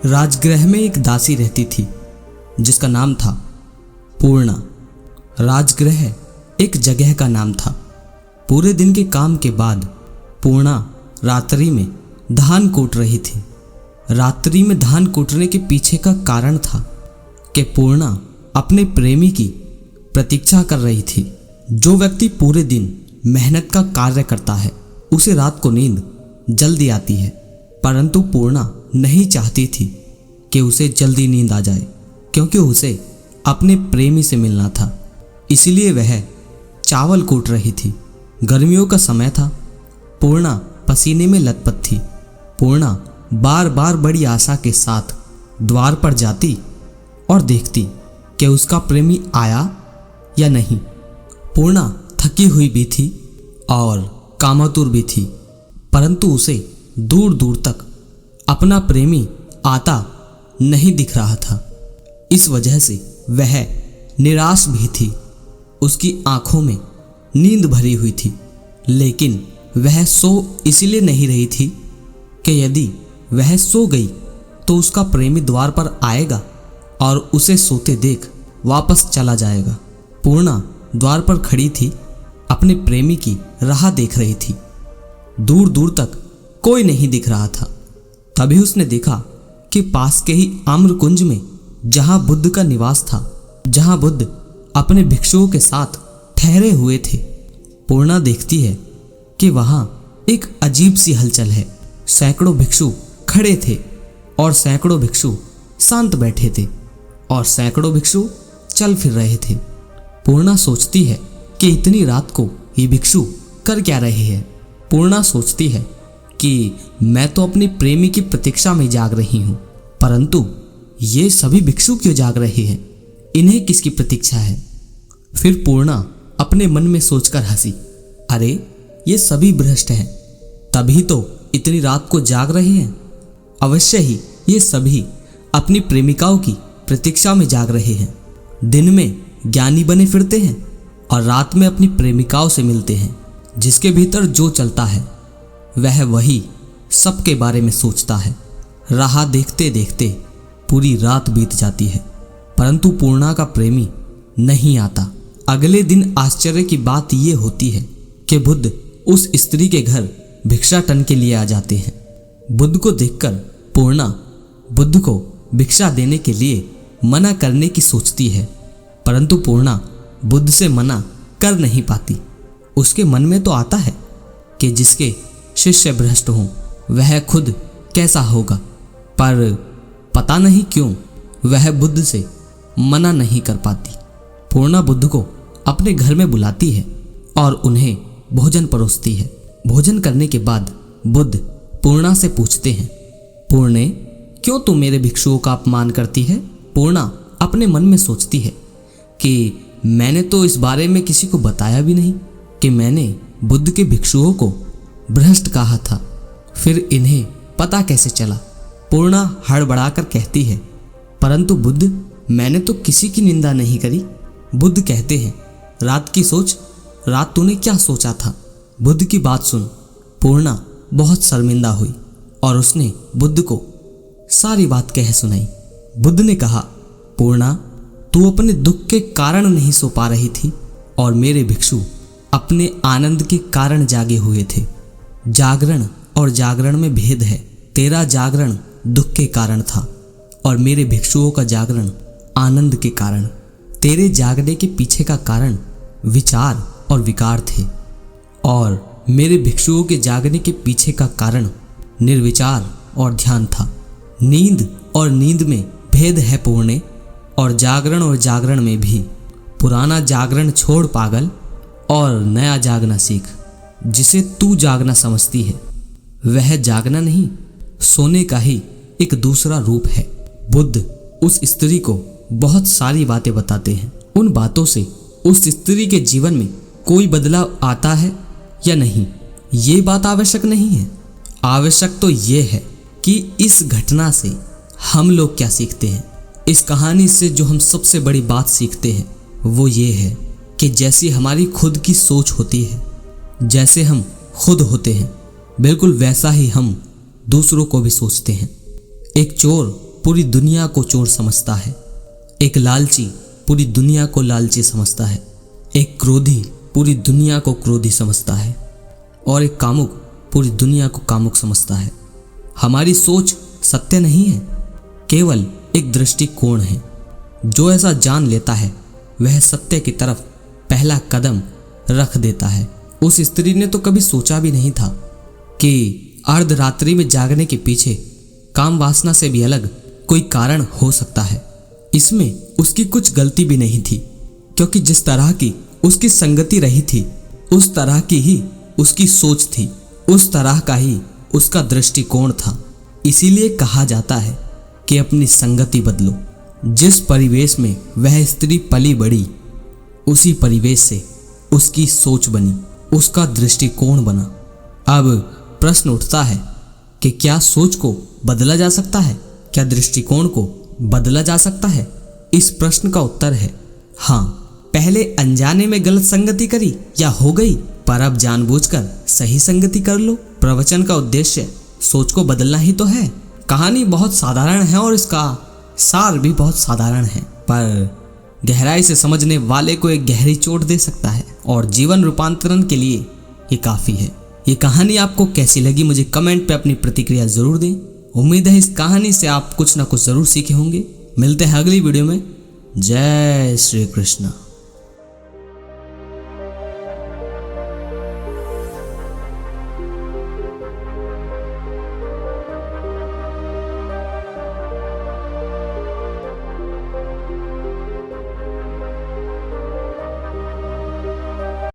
राजगृह में एक दासी रहती थी जिसका नाम था पूर्णा। राजगृह एक जगह का नाम था। पूरे दिन के काम के बाद पूर्णा रात्रि में धान कूट रही थी। रात्रि में धान कूटने के पीछे का कारण था कि पूर्णा अपने प्रेमी की प्रतीक्षा कर रही थी। जो व्यक्ति पूरे दिन मेहनत का कार्य करता है उसे रात को नींद जल्दी आती है, परंतु पूर्णा नहीं चाहती थी कि उसे जल्दी नींद आ जाए, क्योंकि उसे अपने प्रेमी से मिलना था। इसलिए वह चावल कूट रही थी। गर्मियों का समय था। पूर्णा पसीने में लथपथ थी। पूर्णा बार बार बड़ी आशा के साथ द्वार पर जाती और देखती कि उसका प्रेमी आया या नहीं। पूर्णा थकी हुई भी थी और कामातुर भी थी, परंतु उसे दूर दूर तक अपना प्रेमी आता नहीं दिख रहा था। इस वजह से वह निराश भी थी। उसकी आंखों में नींद भरी हुई थी, लेकिन वह सो इसलिए नहीं रही थी कि यदि वह सो गई तो उसका प्रेमी द्वार पर आएगा और उसे सोते देख वापस चला जाएगा। पूर्णा द्वार पर खड़ी थी, अपने प्रेमी की राह देख रही थी। दूर दूर तक कोई नहीं दिख रहा था। तभी उसने देखा कि पास के ही आम्रकुंज में, जहां बुद्ध का निवास था, जहां बुद्ध अपने भिक्षुओं के साथ ठहरे हुए थे, पूर्णा देखती है कि वहां एक अजीब सी हलचल है। सैकड़ों भिक्षु खड़े थे और सैकड़ों भिक्षु शांत बैठे थे और सैकड़ों भिक्षु चल फिर रहे थे। पूर्णा सोचती है कि इतनी रात को ये भिक्षु कर क्या रहे हैं। पूर्णा सोचती है कि मैं तो अपने प्रेमी की प्रतीक्षा में जाग रही हूँ, परंतु ये सभी भिक्षु क्यों जाग रहे हैं? इन्हें किसकी प्रतीक्षा है? फिर पूर्णा अपने मन में सोचकर हंसी, अरे ये सभी भ्रष्ट हैं, तभी तो इतनी रात को जाग रहे हैं। अवश्य ही ये सभी अपनी प्रेमिकाओं की प्रतीक्षा में जाग रहे हैं। दिन में ज्ञानी बने फिरते हैं और रात में अपनी प्रेमिकाओं से मिलते हैं। जिसके भीतर जो चलता है वह वही सबके बारे में सोचता है। राह देखते देखते पूरी रात बीत जाती है, परंतु पूर्णा का प्रेमी नहीं आता। अगले दिन आश्चर्य की बात यह होती है कि बुद्ध उस स्त्री के घर भिक्षाटन के लिए आ जाते हैं। बुद्ध को देखकर पूर्णा बुद्ध को भिक्षा देने के लिए मना करने की सोचती है, परंतु पूर्णा बुद्ध से मना कर नहीं पाती। उसके मन में तो आता है कि जिसके शिष्य भ्रष्ट हों वह खुद कैसा होगा, पर पता नहीं क्यों वह बुद्ध से मना नहीं कर पाती। पूर्णा बुद्ध को अपने घर में बुलाती है और उन्हें भोजन परोसती है। भोजन करने के बाद बुद्ध पूर्णा से पूछते हैं, पूर्णे, क्यों तुम मेरे भिक्षुओं का अपमान करती है? पूर्णा अपने मन में सोचती है कि मैंने तो इस बारे में किसी को बताया भी नहीं कि मैंने बुद्ध के भिक्षुओं को भ्रष्ट कहा था। फिर इन्हें पता कैसे चला? पूर्णा हड़बड़ाकर कहती है, परंतु बुद्ध, मैंने तो किसी की निंदा नहीं करी। बुद्ध कहते हैं, रात की सोच, रात तूने क्या सोचा था? बुद्ध की बात सुन पूर्णा बहुत शर्मिंदा हुई और उसने बुद्ध को सारी बात कह सुनाई। बुद्ध ने कहा, पूर्णा, तू अपने दुख के कारण नहीं सो पा रही थी और मेरे भिक्षु अपने आनंद के कारण जागे हुए थे। जागरण और जागरण में भेद है। तेरा जागरण दुख के कारण था और मेरे भिक्षुओं का जागरण आनंद के कारण। तेरे जागने के पीछे का कारण विचार और विकार थे और मेरे भिक्षुओं के जागने के पीछे का कारण निर्विचार और ध्यान था। नींद और नींद में भेद है पूर्णे, और जागरण में भी। पुराना जागरण छोड़ पागल और नया जागना सीख। जिसे तू जागना समझती है वह जागना नहीं, सोने का ही एक दूसरा रूप है। बुद्ध उस स्त्री को बहुत सारी बातें बताते हैं। उन बातों से उस स्त्री के जीवन में कोई बदलाव आता है या नहीं, ये बात आवश्यक नहीं है। आवश्यक तो ये है कि इस घटना से हम लोग क्या सीखते हैं। इस कहानी से जो हम सबसे बड़ी बात सीखते हैं वो ये है कि जैसी हमारी खुद की सोच होती है, जैसे हम खुद होते हैं, बिल्कुल वैसा ही हम दूसरों को भी सोचते हैं। एक चोर पूरी दुनिया को चोर समझता है, एक लालची पूरी दुनिया को लालची समझता है, एक क्रोधी पूरी दुनिया को क्रोधी समझता है और एक कामुक पूरी दुनिया को कामुक समझता है। हमारी सोच सत्य नहीं है, केवल एक दृष्टिकोण है। जो ऐसा जान लेता है वह सत्य की तरफ पहला कदम रख देता है। उस स्त्री ने तो कभी सोचा भी नहीं था कि अर्धरात्रि में जागने के पीछे काम वासना से भी अलग कोई कारण हो सकता है। इसमें उसकी कुछ गलती भी नहीं थी, क्योंकि जिस तरह की उसकी संगति रही थी उस तरह की ही उसकी सोच थी, उस तरह का ही उसका दृष्टिकोण था। इसीलिए कहा जाता है कि अपनी संगति बदलो। जिस परिवेश में वह स्त्री पली बड़ी, उसी परिवेश से उसकी सोच बनी, उसका दृष्टिकोण बना। अब प्रश्न उठता है कि क्या सोच को बदला जा सकता है? क्या दृष्टिकोण को बदला जा सकता है? इस प्रश्न का उत्तर है हाँ। पहले अनजाने में गलत संगति करी या हो गई, पर अब जानबूझकर सही संगति कर लो। प्रवचन का उद्देश्य सोच को बदलना ही तो है। कहानी बहुत साधारण है और इसका सार भी बहुत साधारण है, पर गहराई से समझने वाले को एक गहरी चोट दे सकता है और जीवन रूपांतरण के लिए ये काफी है। ये कहानी आपको कैसी लगी मुझे कमेंट पे अपनी प्रतिक्रिया जरूर दें। उम्मीद है इस कहानी से आप कुछ ना कुछ जरूर सीखे होंगे। मिलते हैं अगली वीडियो में। जय श्री कृष्ण।